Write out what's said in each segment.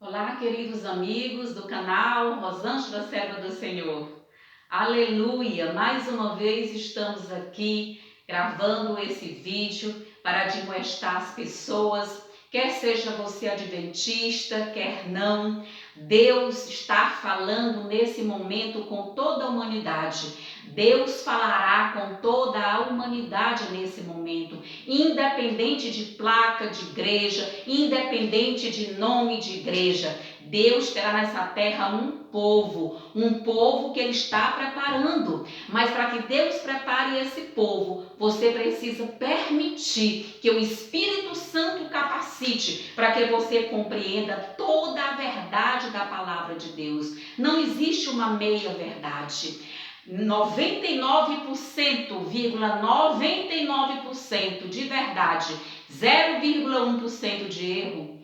Olá, queridos amigos do canal Rosângela Serva do Senhor. Aleluia! Mais uma vez estamos aqui gravando esse vídeo para admoestar as pessoas, quer seja você adventista, quer não. Deus está falando nesse momento com toda a humanidade. Deus falará com toda a humanidade nesse momento, independente de placa de igreja, independente de nome de igreja. Deus terá nessa terra um povo que Ele está preparando. Mas para que Deus prepare esse povo, você precisa permitir que o Espírito Santo capacite para que você compreenda toda a verdade da palavra de Deus. Não existe uma meia verdade. 99,99% de verdade, 0,1% de erro,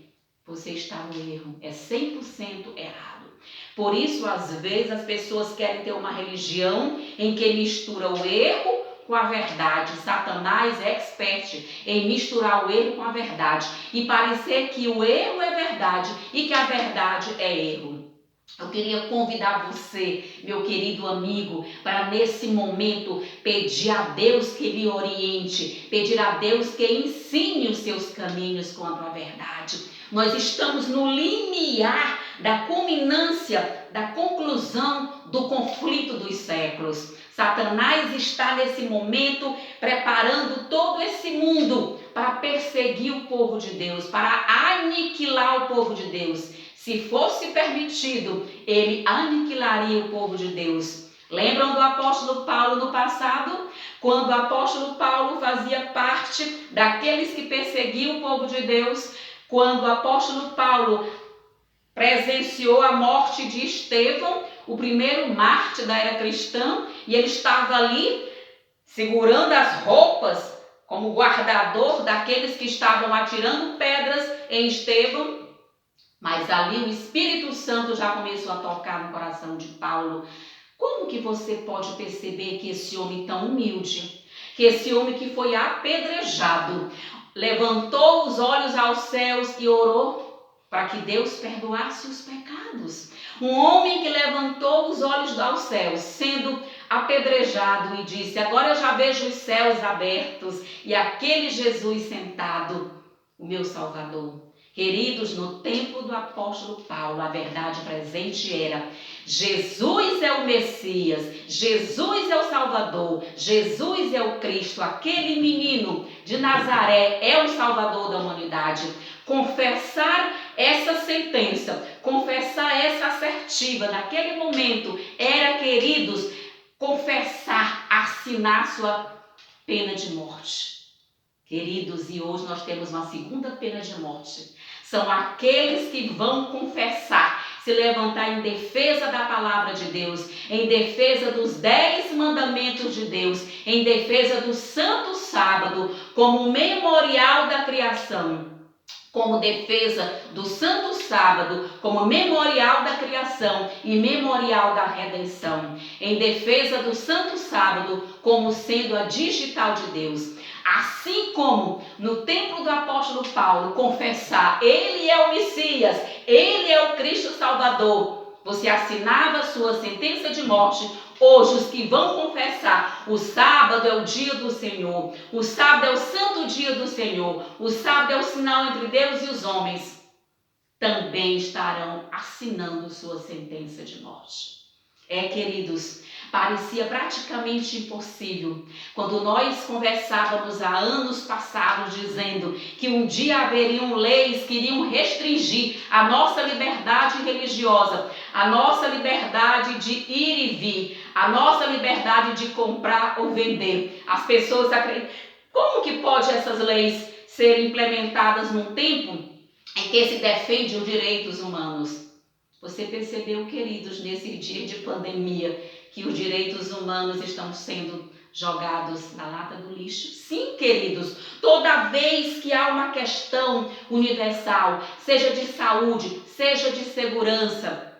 você está no erro, é 100% errado. Por isso, às vezes, as pessoas querem ter uma religião em que mistura o erro com a verdade. Satanás é expert em misturar o erro com a verdade e parecer que o erro é verdade e que a verdade é erro. Eu queria convidar você, meu querido amigo, para nesse momento pedir a Deus que lhe oriente, pedir a Deus que ensine os seus caminhos quanto à verdade. Nós estamos no limiar da culminância, da conclusão do conflito dos séculos. Satanás está nesse momento preparando todo esse mundo para perseguir o povo de Deus, para aniquilar o povo de Deus. Se fosse permitido, ele aniquilaria o povo de Deus. Lembram do apóstolo Paulo no passado? Quando o apóstolo Paulo fazia parte daqueles que perseguiam o povo de Deus, quando o apóstolo Paulo presenciou a morte de Estevão, o primeiro mártir da era cristã, e ele estava ali segurando as roupas como guardador daqueles que estavam atirando pedras em Estevão. Mas ali o Espírito Santo já começou a tocar no coração de Paulo. Como que você pode perceber que esse homem tão humilde, que esse homem que foi apedrejado, levantou os olhos aos céus e orou para que Deus perdoasse os pecados? Um homem que levantou os olhos aos céus, sendo apedrejado, e disse: agora eu já vejo os céus abertos e aquele Jesus sentado, o meu Salvador. Queridos, no tempo do apóstolo Paulo, a verdade presente era: Jesus é o Messias, Jesus é o Salvador, Jesus é o Cristo, aquele menino de Nazaré é o Salvador da humanidade. Confessar essa sentença, confessar essa assertiva naquele momento era, queridos, confessar, assinar sua pena de morte. Queridos, e hoje nós temos uma segunda pena de morte. São aqueles que vão confessar, se levantar em defesa da palavra de Deus, em defesa dos 10 mandamentos de Deus, em defesa do Santo Sábado, como memorial da criação. Como defesa do Santo Sábado, como memorial da criação e memorial da redenção. Em defesa do Santo Sábado, como sendo a digital de Deus. Assim como no tempo do apóstolo Paulo, confessar: ele é o Messias, ele é o Cristo Salvador, você assinava sua sentença de morte. Hoje, os que vão confessar: o sábado é o dia do Senhor, o sábado é o santo dia do Senhor, o sábado é o sinal entre Deus e os homens, também estarão assinando sua sentença de morte. Queridos, parecia praticamente impossível quando nós conversávamos há anos passados dizendo que um dia haveriam leis que iriam restringir a nossa liberdade religiosa, a nossa liberdade de ir e vir, a nossa liberdade de comprar ou vender. As pessoas acreditam: como que pode essas leis serem implementadas num tempo em que se defende os direitos humanos? Você percebeu, queridos, nesse dia de pandemia, que os direitos humanos estão sendo jogados na lata do lixo? Sim, queridos, toda vez que há uma questão universal, seja de saúde, seja de segurança,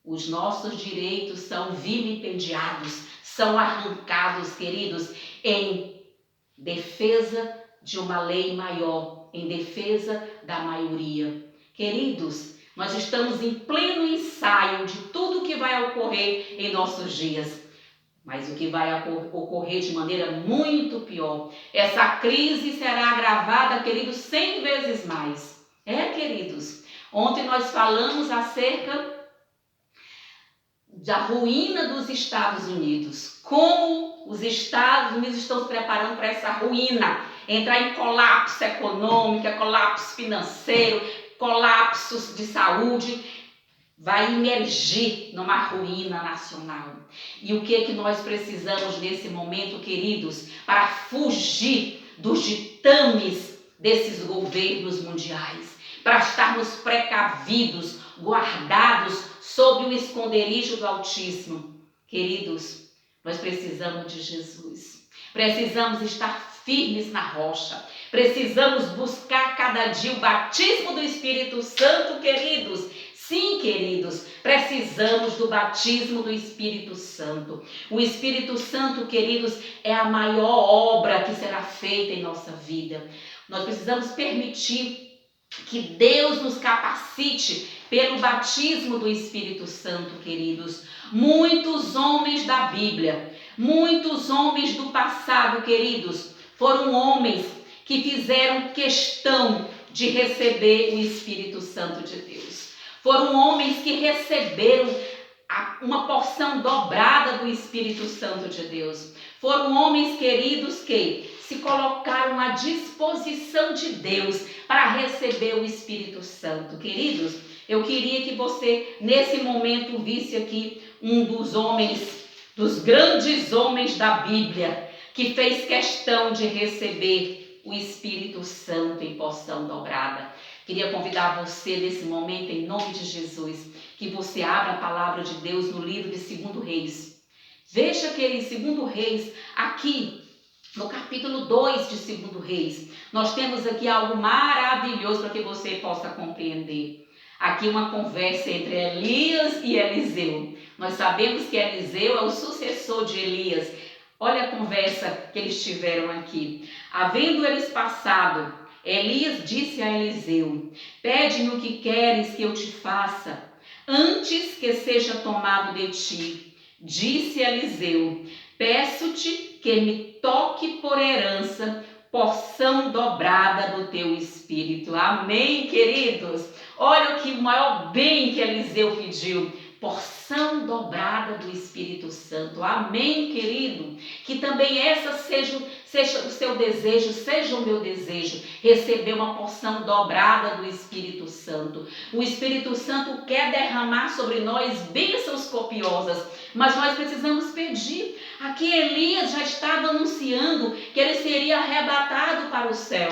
os nossos direitos são vilipendiados, são arrancados, queridos, em defesa de uma lei maior, em defesa da maioria. Queridos, Nós estamos em pleno ensaio de tudo que vai ocorrer em nossos dias. Mas o que vai ocorrer de maneira muito pior. Essa crise será agravada, queridos, 100 vezes mais. Queridos, ontem nós falamos acerca da ruína dos Estados Unidos. Como os Estados Unidos estão se preparando para essa ruína. Entrar em colapso econômico, colapso financeiro, colapsos de saúde. Vai emergir numa ruína nacional. E o que nós precisamos nesse momento, queridos, para fugir dos ditames desses governos mundiais, para estarmos precavidos, guardados sob o esconderijo do Altíssimo. Queridos, nós precisamos de Jesus. Precisamos estar firmes na rocha. Precisamos buscar cada dia o batismo do Espírito Santo, queridos. Sim, queridos, precisamos do batismo do Espírito Santo. O Espírito Santo, queridos, é a maior obra que será feita em nossa vida. Nós precisamos permitir que Deus nos capacite pelo batismo do Espírito Santo, queridos. Muitos homens da Bíblia, muitos homens do passado, queridos, foram homens que fizeram questão de receber o Espírito Santo de Deus. Foram homens que receberam uma porção dobrada do Espírito Santo de Deus. Foram homens, queridos, que se colocaram à disposição de Deus para receber o Espírito Santo. Queridos, eu queria que você, nesse momento, visse aqui um dos homens, dos grandes homens da Bíblia, que fez questão de receber o Espírito Santo em porção dobrada. Queria convidar você nesse momento, em nome de Jesus, que você abra a palavra de Deus no livro de 2 Reis. Veja que em 2 Reis, aqui no capítulo 2 de 2 Reis, nós temos aqui algo maravilhoso para que você possa compreender. Aqui uma conversa entre Elias e Eliseu. Nós sabemos que Eliseu é o sucessor de Elias. Olha a conversa que eles tiveram aqui. Havendo eles passado, Elias disse a Eliseu: pede-me o que queres que eu te faça, antes que seja tomado de ti. Disse Eliseu: peço-te que me toque por herança porção dobrada do teu espírito. Amém, queridos? Olha o maior bem que Eliseu pediu. Porção dobrada do Espírito Santo. Amém, querido? Que também essa seja o seu desejo, seja o meu desejo, receber uma porção dobrada do Espírito Santo. O Espírito Santo quer derramar sobre nós bênçãos copiosas, mas nós precisamos pedir. Aqui Elias já estava anunciando que ele seria arrebatado para o céu,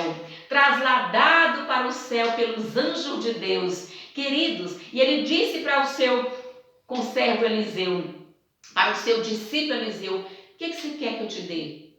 trasladado para o céu pelos anjos de Deus. Queridos, e ele disse para o seu conservo Eliseu, para o seu discípulo Eliseu: o que você quer que eu te dê?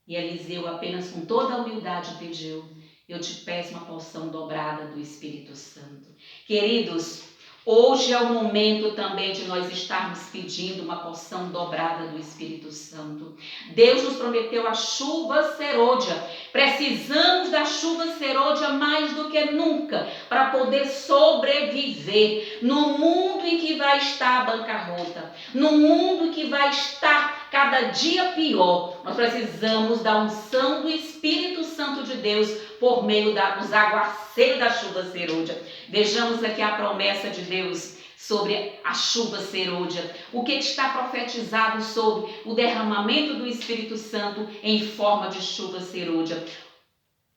E Eliseu apenas com toda a humildade pediu: eu te peço uma porção dobrada do Espírito Santo. Queridos, hoje é o momento também de nós estarmos pedindo uma porção dobrada do Espírito Santo. Deus nos prometeu a chuva serôdia. Precisamos da chuva serôdia mais do que nunca para poder sobreviver no mundo em que vai estar a bancarrota, no mundo que vai estar cada dia pior. Nós precisamos da unção do Espírito Santo de Deus por meio dos aguaceiros da chuva serôdia. Vejamos aqui a promessa de Deus sobre a chuva serôdia. O que está profetizado sobre o derramamento do Espírito Santo em forma de chuva serôdia.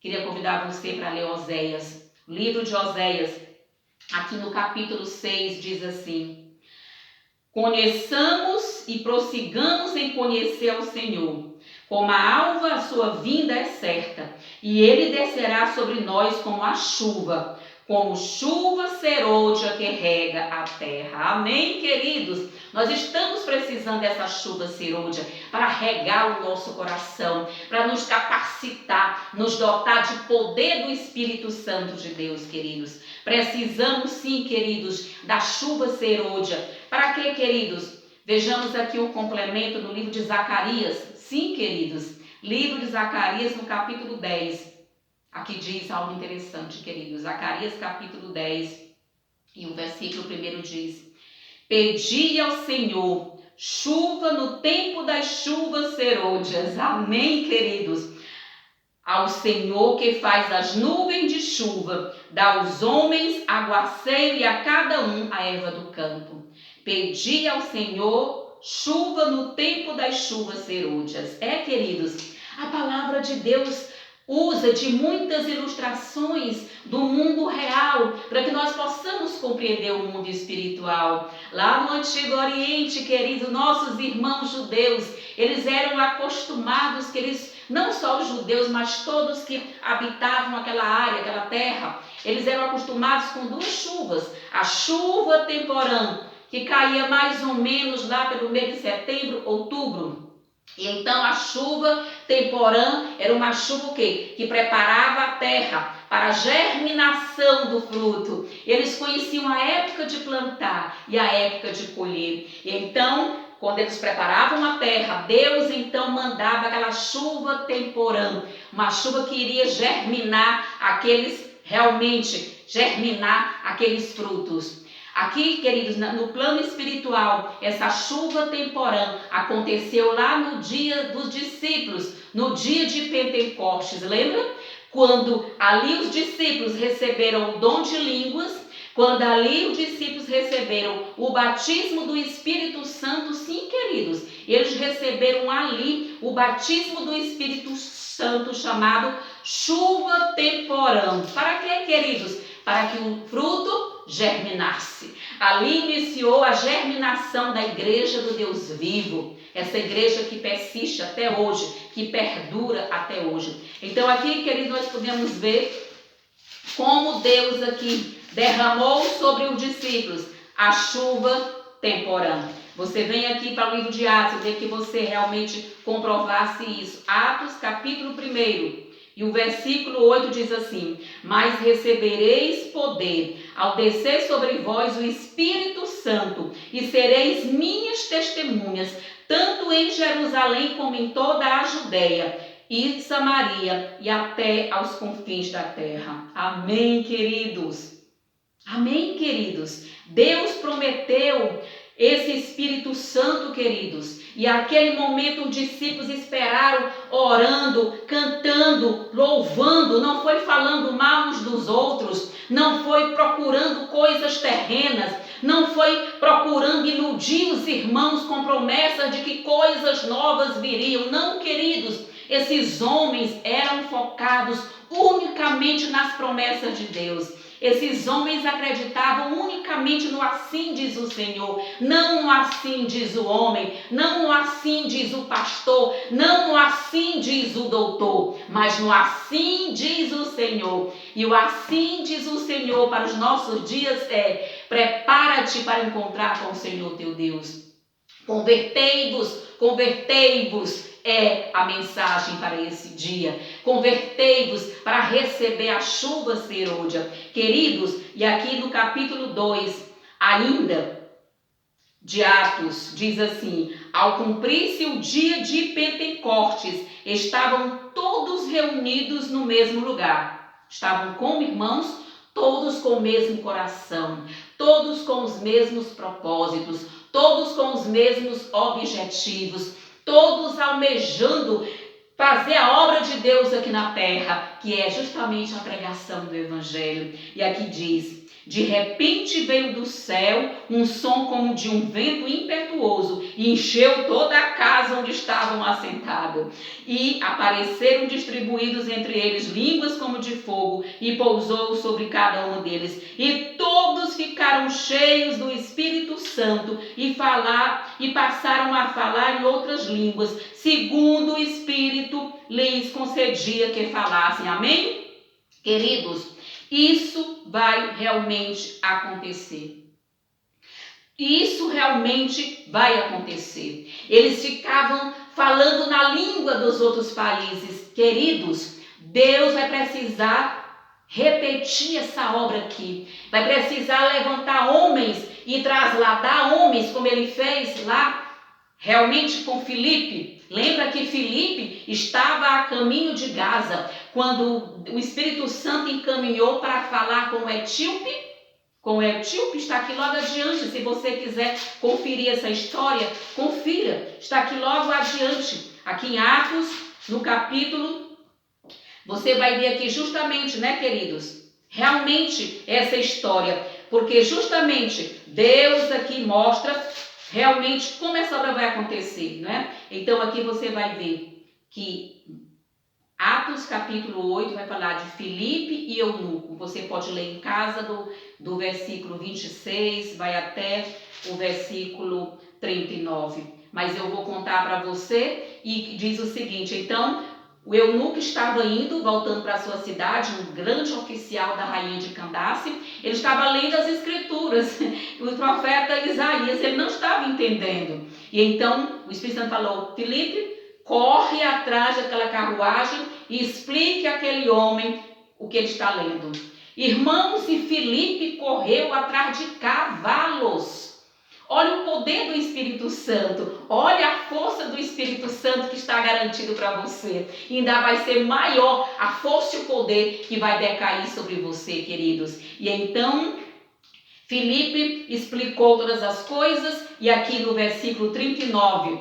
Queria convidar você para ler Oséias. O livro de Oséias, aqui no capítulo 6, diz assim: conheçamos e prossigamos em conhecer ao Senhor. Como a alva, a sua vinda é certa, e ele descerá sobre nós como a chuva, como chuva serôdia que rega a terra. Amém, queridos? Nós estamos precisando dessa chuva serôdia para regar o nosso coração, para nos capacitar, nos dotar de poder do Espírito Santo de Deus, queridos. Precisamos sim, queridos, da chuva serôdia. Para quê, queridos? Vejamos aqui o complemento no livro de Zacarias. Sim, queridos, livro de Zacarias no capítulo 10. Aqui diz algo interessante, queridos. Zacarias capítulo 10, E o versículo 1 diz: pedi ao Senhor chuva no tempo das chuvas serôdias. Amém, queridos? Ao Senhor que faz as nuvens de chuva, dá aos homens aguaceiro e a cada um a erva do campo. Pedi ao Senhor chuva no tempo das chuvas serôdias. Queridos, a palavra de Deus usa de muitas ilustrações do mundo real para que nós possamos compreender o mundo espiritual. Lá no Antigo Oriente, queridos, nossos irmãos judeus, eles eram acostumados, que eles, não só os judeus, mas todos que habitavam aquela área, aquela terra, eles eram acostumados com duas chuvas. A chuva temporã, que caía mais ou menos lá pelo mês de setembro, outubro. E então a chuva temporã era uma chuva que preparava a terra para a germinação do fruto. Eles conheciam a época de plantar e a época de colher. E então, quando eles preparavam a terra, Deus então mandava aquela chuva temporã, uma chuva que iria germinar aqueles frutos. Aqui, queridos, no plano espiritual, essa chuva temporã aconteceu lá no dia dos discípulos, no dia de Pentecostes, lembra? Quando ali os discípulos receberam o dom de línguas, quando ali os discípulos receberam o batismo do Espírito Santo, sim, queridos, eles receberam ali o batismo do Espírito Santo, chamado chuva temporã. Para quê, queridos? Para que o fruto germinasse. Ali iniciou a germinação da igreja do Deus vivo, essa igreja que persiste até hoje, que perdura até hoje. Então aqui, queridos, nós podemos ver como Deus aqui derramou sobre os discípulos a chuva temporã. Você vem aqui para o livro de Atos, eu queria que você realmente comprovasse isso. Atos, capítulo 1. E o versículo 8 diz assim: mas recebereis poder ao descer sobre vós o Espírito Santo, e sereis minhas testemunhas, tanto em Jerusalém como em toda a Judeia e Samaria, e até aos confins da terra. Amém, queridos? Amém, queridos? Deus prometeu esse Espírito Santo, queridos. E aquele momento os discípulos esperaram, orando, cantando, louvando, não foi falando mal uns dos outros, não foi procurando coisas terrenas, não foi procurando iludir os irmãos com promessas de que coisas novas viriam. Não, queridos, esses homens eram focados unicamente nas promessas de Deus. Esses homens acreditavam unicamente no assim diz o Senhor, não no assim diz o homem, não no assim diz o pastor, não no assim diz o doutor, mas no assim diz o Senhor. E o assim diz o Senhor para os nossos dias prepara-te para encontrar com o Senhor teu Deus. Convertei-vos, convertei-vos. É a mensagem para esse dia. Convertei-vos para receber a chuva serôdia. Queridos, e aqui no capítulo 2, ainda de Atos, diz assim: ao cumprir-se o dia de Pentecostes, estavam todos reunidos no mesmo lugar. Estavam como irmãos, todos com o mesmo coração, todos com os mesmos propósitos, todos com os mesmos objetivos, todos almejando fazer a obra de Deus aqui na terra, que é justamente a pregação do Evangelho. E aqui diz: de repente veio do céu um som como de um vento impetuoso e encheu toda a casa onde estavam assentados. E apareceram distribuídos entre eles línguas como de fogo e pousou sobre cada um deles. E todos ficaram cheios do Espírito Santo e passaram a falar em outras línguas, segundo o Espírito lhes concedia que falassem. Amém? Queridos, isso vai realmente acontecer. Isso realmente vai acontecer. Eles ficavam falando na língua dos outros países. Queridos, Deus vai precisar repetir essa obra aqui. Vai precisar levantar homens e trasladar homens, como ele fez lá, realmente com Filipe. Lembra que Filipe estava a caminho de Gaza, quando o Espírito Santo encaminhou para falar com o etíope? com o etíope, está aqui logo adiante. Se você quiser conferir essa história, confira. Está aqui logo adiante. Aqui em Atos, no capítulo, você vai ver aqui justamente, né, queridos? Realmente essa história. Porque justamente Deus aqui mostra realmente como essa obra vai acontecer, né? Então aqui você vai ver que Atos capítulo 8 vai falar de Filipe e eunuco. Você pode ler em casa do versículo 26, vai até o versículo 39. Mas eu vou contar para você e diz o seguinte: então, o eunuco estava indo, voltando para a sua cidade, um grande oficial da rainha de Candace. Ele estava lendo as escrituras, o profeta Isaías, ele não estava entendendo. E então o Espírito Santo falou: Filipe, corre atrás daquela carruagem e explique àquele homem o que ele está lendo. Irmãos, e Filipe correu atrás de cavalos. Olha o poder do Espírito Santo. Olha a força do Espírito Santo que está garantido para você. E ainda vai ser maior a força e o poder que vai decair sobre você, queridos. E então Filipe explicou todas as coisas. E aqui no versículo 39,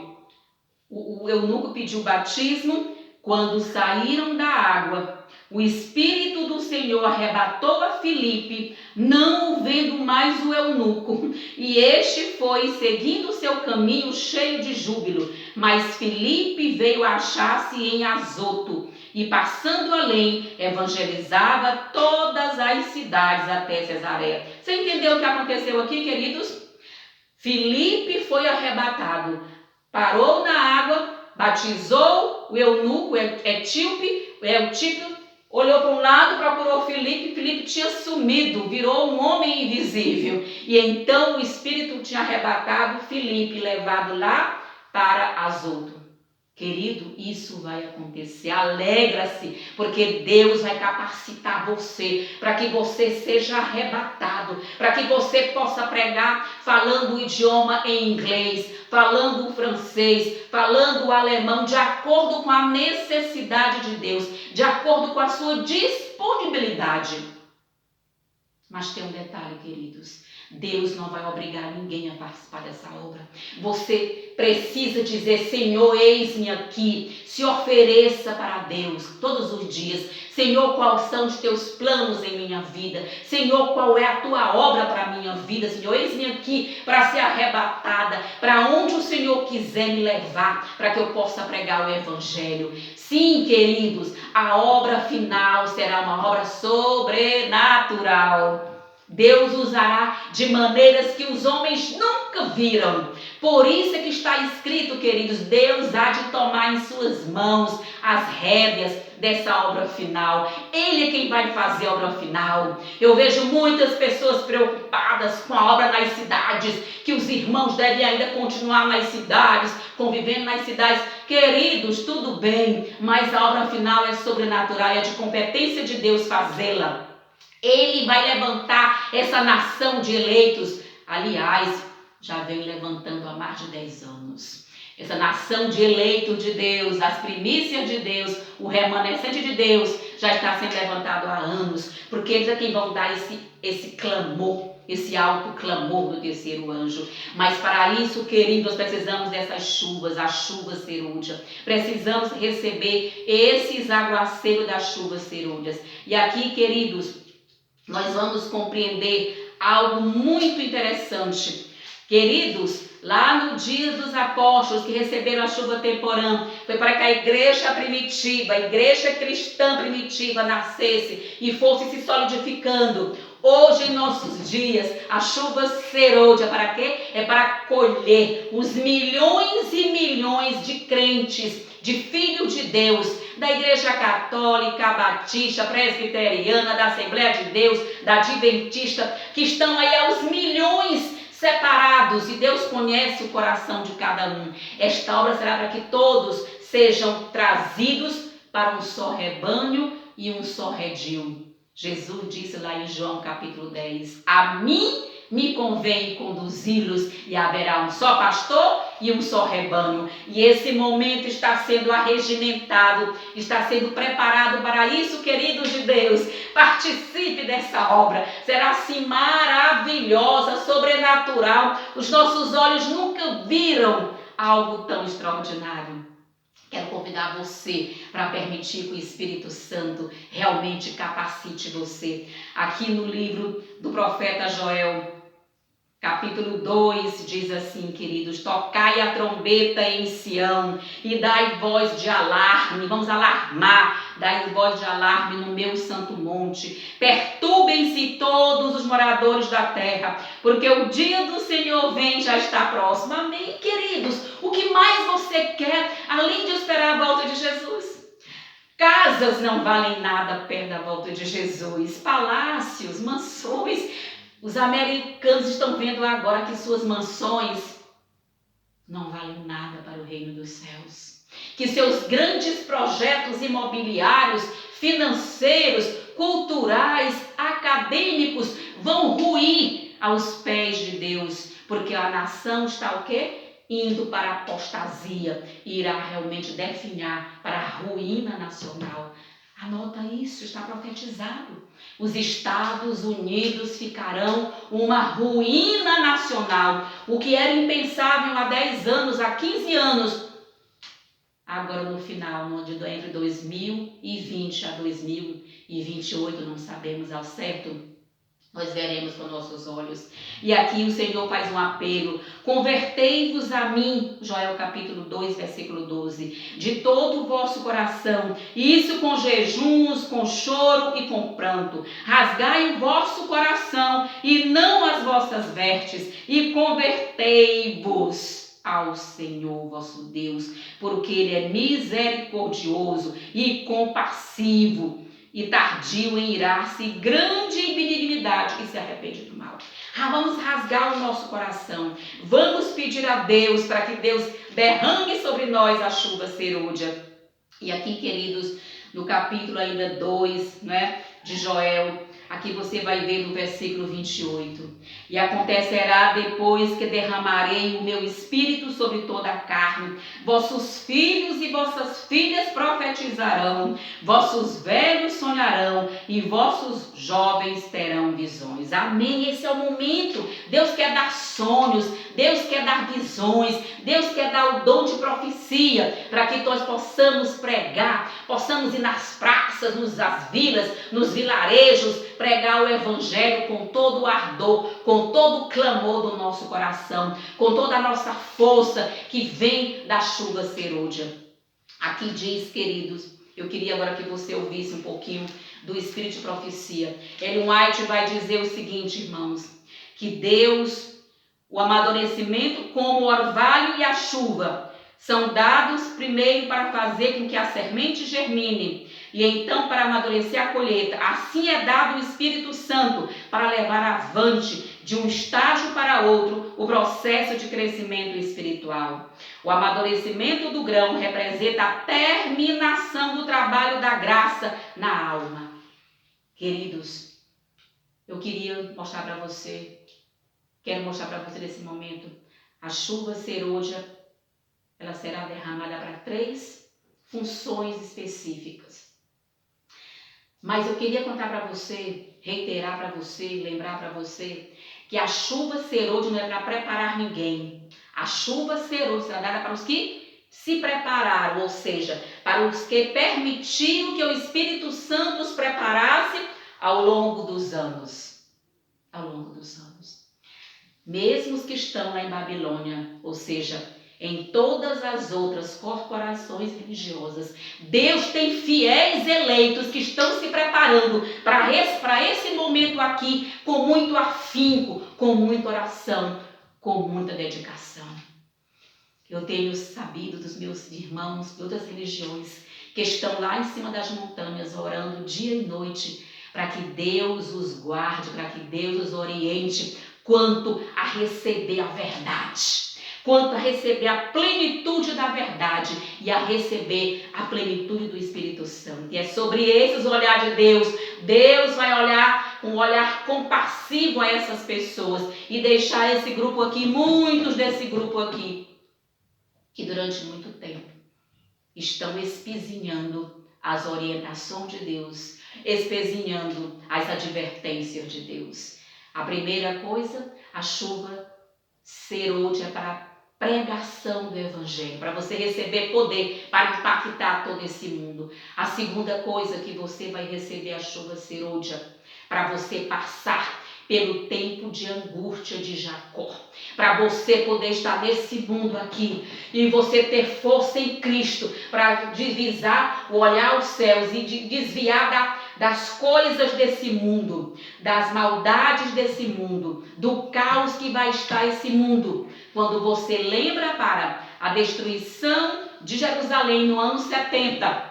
o eunuco pediu batismo. Quando saíram da água, o Espírito do Senhor arrebatou a Filipe, não o vendo mais o eunuco, e este foi seguindo seu caminho cheio de júbilo. Mas Filipe veio achar-se em Azoto, e passando além, evangelizava todas as cidades até Cesareia. Você entendeu o que aconteceu aqui, queridos? Filipe foi arrebatado, parou na água, batizou o eunuco, o etíope, olhou para um lado, procurou Filipe. Filipe tinha sumido, virou um homem invisível. E então o Espírito tinha arrebatado Filipe, levado lá para Azoto. Querido, isso vai acontecer. Alegra-se, porque Deus vai capacitar você para que você seja arrebatado, para que você possa pregar falando o idioma em inglês, falando o francês, falando o alemão, de acordo com a necessidade de Deus, de acordo com a sua disponibilidade. Mas tem um detalhe, queridos. Deus não vai obrigar ninguém a participar dessa obra. Você precisa dizer: Senhor, eis-me aqui. Se ofereça para Deus todos os dias. Senhor, quais são os teus planos em minha vida? Senhor, qual é a tua obra para a minha vida? Senhor, eis-me aqui para ser arrebatada, para onde o Senhor quiser me levar, para que eu possa pregar o Evangelho. Sim, queridos, a obra final será uma obra sobrenatural. Deus usará de maneiras que os homens nunca viram. Por isso é que está escrito, queridos, Deus há de tomar em suas mãos as rédeas dessa obra final. Ele é quem vai fazer a obra final. Eu vejo muitas pessoas preocupadas com a obra nas cidades, que os irmãos devem ainda continuar nas cidades, convivendo nas cidades. Queridos, tudo bem, mas a obra final é sobrenatural, é de competência de Deus fazê-la. Ele vai levantar essa nação de eleitos. Aliás, já vem levantando há mais de 10 anos. Essa nação de eleitos de Deus, as primícias de Deus, o remanescente de Deus, já está sendo levantado há anos. Porque eles é quem vão dar esse clamor, esse alto clamor do terceiro anjo. Mas para isso, queridos, nós precisamos dessas chuvas, a chuva serúdia. Precisamos receber esses aguaceiros das chuvas serúdias. E aqui, queridos, nós vamos compreender algo muito interessante. Queridos, lá no dia dos apóstolos que receberam a chuva temporã, foi para que a igreja primitiva, a igreja cristã primitiva nascesse e fosse se solidificando. Hoje, em nossos dias, a chuva serôdia, para quê? É para colher os milhões e milhões de crentes, de filhos de Deus, da Igreja Católica, Batista, Presbiteriana, da Assembleia de Deus, da Adventista, que estão aí aos milhões separados, e Deus conhece o coração de cada um. Esta obra será para que todos sejam trazidos para um só rebanho e um só redil. Jesus disse lá em João capítulo 10, a mim me convém conduzi-los, e haverá um só pastor e um só rebanho. E esse momento está sendo arregimentado, está sendo preparado para isso, queridos de Deus. Participe dessa obra. Será assim maravilhosa, sobrenatural. Os nossos olhos nunca viram algo tão extraordinário. Quero convidar você para permitir que o Espírito Santo realmente capacite você. Aqui no livro do profeta Joel, capítulo 2, diz assim, queridos: tocai a trombeta em Sião e dai voz de alarme, vamos alarmar, dai voz de alarme no meu santo monte. Perturbem-se todos os moradores da terra, porque o dia do Senhor vem, já está próximo. Amém, queridos? O que mais você quer, além de esperar a volta de Jesus? Casas não valem nada perto da volta de Jesus, palácios, mansões. Os americanos estão vendo agora que suas mansões não valem nada para o reino dos céus. Que seus grandes projetos imobiliários, financeiros, culturais, acadêmicos vão ruir aos pés de Deus. Porque a nação está o quê? Indo para a apostasia e irá realmente definhar para a ruína nacional. Anota isso, está profetizado. Os Estados Unidos ficarão uma ruína nacional. O que era impensável há 10 anos, há 15 anos, agora no final, entre 2020 a 2028, não sabemos ao certo, nós veremos com nossos olhos. E aqui o Senhor faz um apelo: convertei-vos a mim, Joel capítulo 2, versículo 12, de todo o vosso coração, isso com jejuns, com choro e com pranto. Rasgai o vosso coração e não as vossas vestes, e convertei-vos ao Senhor vosso Deus, porque Ele é misericordioso e compassivo, e tardio em irar-se, grande em benignidade, e se arrepende do mal. Vamos rasgar o nosso coração. Vamos pedir a Deus para que Deus derrame sobre nós a chuva serôdia. E aqui, queridos, no capítulo ainda 2, né, de Joel, aqui você vai ver no versículo 28. E acontecerá depois que derramarei o meu espírito sobre toda a carne. Vossos filhos e vossas filhas profetizarão, vossos velhos sonharão e vossos jovens terão visões. Amém? Esse é o momento. Deus quer dar sonhos, Deus quer dar visões, Deus quer dar o dom de profecia para que nós possamos pregar, possamos ir nas praças, nas vilas, nos vilarejos, pregar o evangelho com todo o ardor, com todo o clamor do nosso coração, com toda a nossa força que vem da chuva serôdia. Aqui diz, queridos, eu queria agora que você ouvisse um pouquinho do Espírito de Profecia. Ellen White vai dizer o seguinte, irmãos, que Deus, o amadurecimento como o orvalho e a chuva são dados primeiro para fazer com que a semente germine e então para amadurecer a colheita. Assim é dado o Espírito Santo para levar avante de um estágio para outro o processo de crescimento espiritual. O amadurecimento do grão representa a terminação do trabalho da graça na alma. Queridos, eu queria mostrar para você, quero mostrar para você nesse momento, a chuva serôdia, ela será derramada para 3 funções específicas. Mas eu queria contar para você, reiterar para você, lembrar para você, que a chuva serôdia não é para preparar ninguém. A chuva serôdia será dada para os que se prepararam, ou seja, para os que permitiram que o Espírito Santo os preparasse ao longo dos anos. Ao longo dos anos. Mesmo os que estão lá em Babilônia, ou seja, em todas as outras corporações religiosas, Deus tem fiéis eleitos que estão se preparando para esse momento aqui com muito afinco, com muita oração, com muita dedicação. Eu tenho sabido dos meus irmãos de outras religiões que estão lá em cima das montanhas orando dia e noite para que Deus os guarde, para que Deus os oriente quanto a receber a verdade, quanto a receber a plenitude da verdade e a receber a plenitude do Espírito Santo. E é sobre esses o olhar de Deus. Deus vai olhar com um olhar compassivo a essas pessoas e deixar esse grupo aqui, muitos desse grupo aqui, que durante muito tempo estão espezinhando as orientações de Deus, espezinhando as advertências de Deus. A primeira coisa, a chuva serôdia para a pregação do Evangelho, para você receber poder para impactar todo esse mundo. A segunda coisa que você vai receber a chuva serôdia para você passar pelo tempo de angústia de Jacó, para você poder estar nesse mundo aqui e você ter força em Cristo para divisar, olhar os céus e desviar das coisas desse mundo, das maldades desse mundo, do caos que vai estar esse mundo. Quando você lembra para a destruição de Jerusalém no ano 70,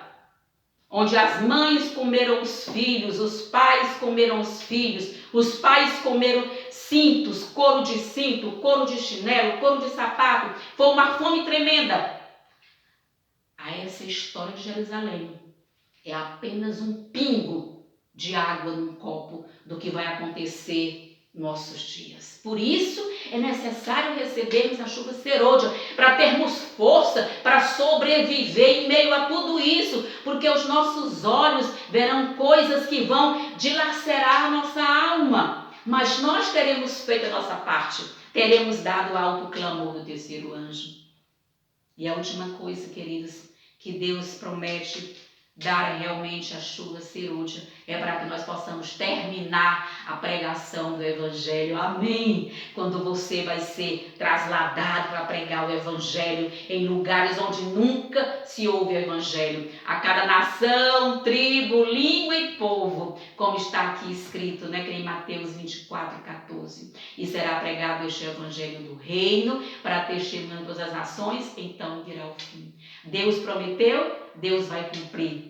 onde as mães comeram os filhos, os pais comeram os filhos, os pais comeram cintos, couro de cinto, couro de chinelo, couro de sapato. Foi uma fome tremenda. Essa história de Jerusalém é apenas um pingo de água num copo do que vai acontecer nossos dias. Por isso é necessário recebermos a chuva serôdia para termos força para sobreviver em meio a tudo isso, porque os nossos olhos verão coisas que vão dilacerar a nossa alma, mas nós teremos feito a nossa parte, teremos dado alto clamor do terceiro anjo. E a última coisa, queridos, que Deus promete dar realmente a chuva serôdia é para que nós possamos terminar a pregação do Evangelho. Amém! Quando você vai ser trasladado para pregar o Evangelho em lugares onde nunca se ouve o Evangelho, a cada nação, tribo, língua e povo, como está aqui escrito, né, que em Mateus 24:14. E será pregado este Evangelho do reino para testemunhar todas as nações, então virá o fim. Deus prometeu, Deus vai cumprir.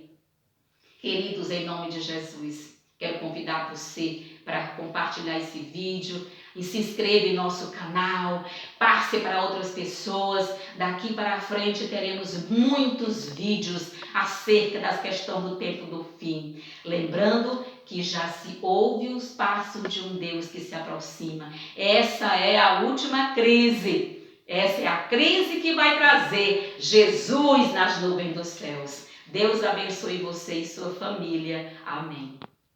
Queridos, em nome de Jesus, quero convidar você para compartilhar esse vídeo e se inscreva em nosso canal, passe para outras pessoas. Daqui para frente teremos muitos vídeos acerca das questões do tempo do fim. Lembrando que já se ouve os passos de um Deus que se aproxima. Essa é a última crise. Essa é a crise que vai trazer Jesus nas nuvens dos céus. Deus abençoe você e sua família. Amém.